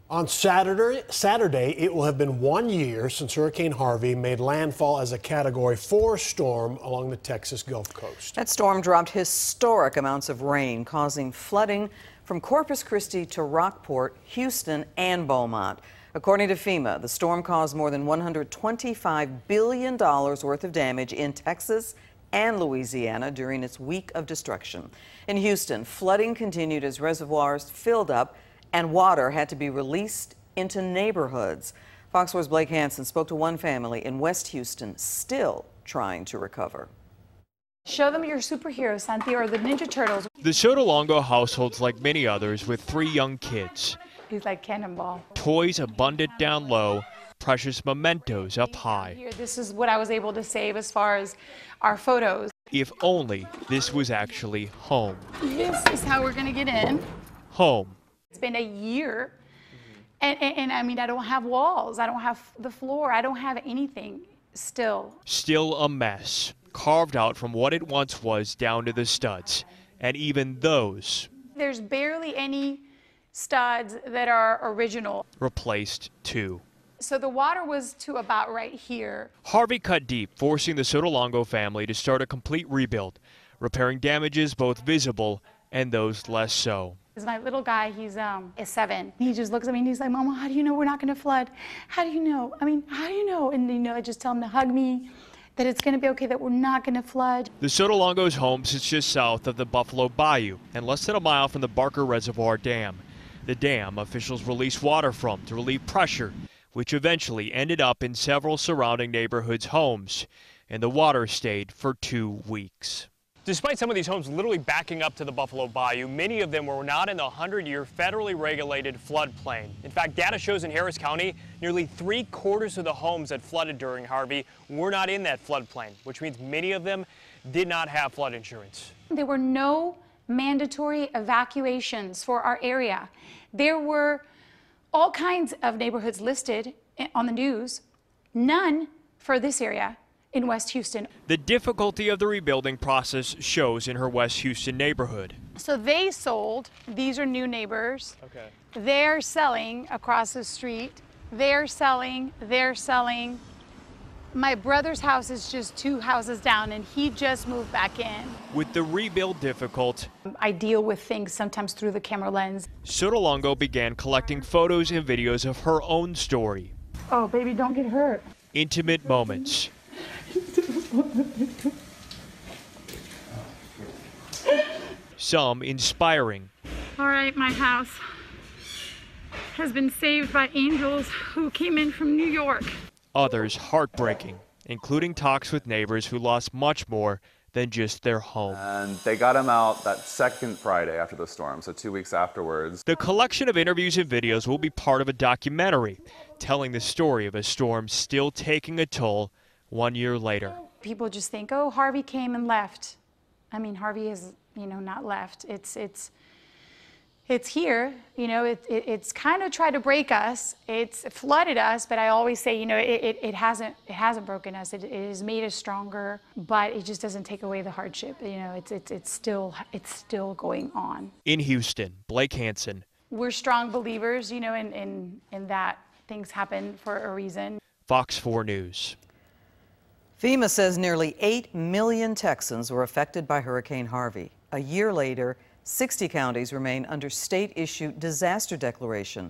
On Saturday, it will have been 1 year since Hurricane Harvey made landfall as a Category 4 storm along the Texas Gulf Coast. That storm dropped historic amounts of rain, causing flooding from Corpus Christi to Rockport, Houston, and Beaumont. According to FEMA, the storm caused more than $125 billion worth of damage in Texas and Louisiana during its week of destruction. In Houston, flooding continued as reservoirs filled up and water had to be released into neighborhoods. Fox 4's Blake Hansen spoke to one family in West Houston still trying to recover. Show them your superheroes, Santi, or the Ninja Turtles. The Sotolongo household's like many others with 3 young kids. He's like Cannonball. Toys abundant down low, precious mementos up high. Here, this is what I was able to save as far as our photos. If only this was actually home. This is how we're gonna get in. Home. It's been a year, and I mean, I don't have walls, I don't have the floor, I don't have anything still. Still a mess, carved out from what it once was down to the studs, and even those. There's barely any studs that are original. Replaced too. So the water was to about right here. Harvey cut deep, forcing the Sotolongo family to start a complete rebuild, repairing damages both visible and those less so. My little guy, he's 7. He just looks at me and he's like, Mama, how do you know we're not going to flood? How do you know? I mean, how do you know? And I just tell him to hug me, that it's going to be okay, that we're not going to flood. The Sotolongo's home sits just south of the Buffalo Bayou and less than a mile from the Barker Reservoir Dam. The dam officials released water from to relieve pressure, which eventually ended up in several surrounding neighborhoods' homes, and the water stayed for 2 weeks. Despite some of these homes literally backing up to the Buffalo Bayou, many of them were not in the 100-year federally regulated floodplain. In fact, data shows in Harris County, nearly 3/4 of the homes that flooded during Harvey were not in that floodplain, which means many of them did not have flood insurance. There were no mandatory evacuations for our area. There were all kinds of neighborhoods listed on the news, none for this area in West Houston. The difficulty of the rebuilding process shows in her West Houston neighborhood. So they sold, these are new neighbors. Okay. They're selling across the street. They're selling. My brother's house is just 2 houses down and he just moved back in. With the rebuild difficult, I deal with things sometimes through the camera lens. Sotolongo began collecting photos and videos of her own story. Oh, baby, don't get hurt. Intimate moments. Some inspiring. All right, my house has been saved by angels who came in from New York. Others heartbreaking, including talks with neighbors who lost much more than just their home. And they got him out that second Friday after the storm, so 2 weeks afterwards. The collection of interviews and videos will be part of a documentary telling the story of a storm still taking a toll 1 year later. People just think, oh, Harvey came and left. I mean, Harvey is, not left. It's here, it's kind of tried to break us. It's flooded us, but I always say, it hasn't broken us. It has made us stronger, but it just doesn't take away the hardship. It's still going on. In Houston, Blake Hansen. We're strong believers, in that things happen for a reason. Fox 4 News. FEMA says nearly 8 million Texans were affected by Hurricane Harvey. A year later, 60 counties remain under state-issued disaster declaration.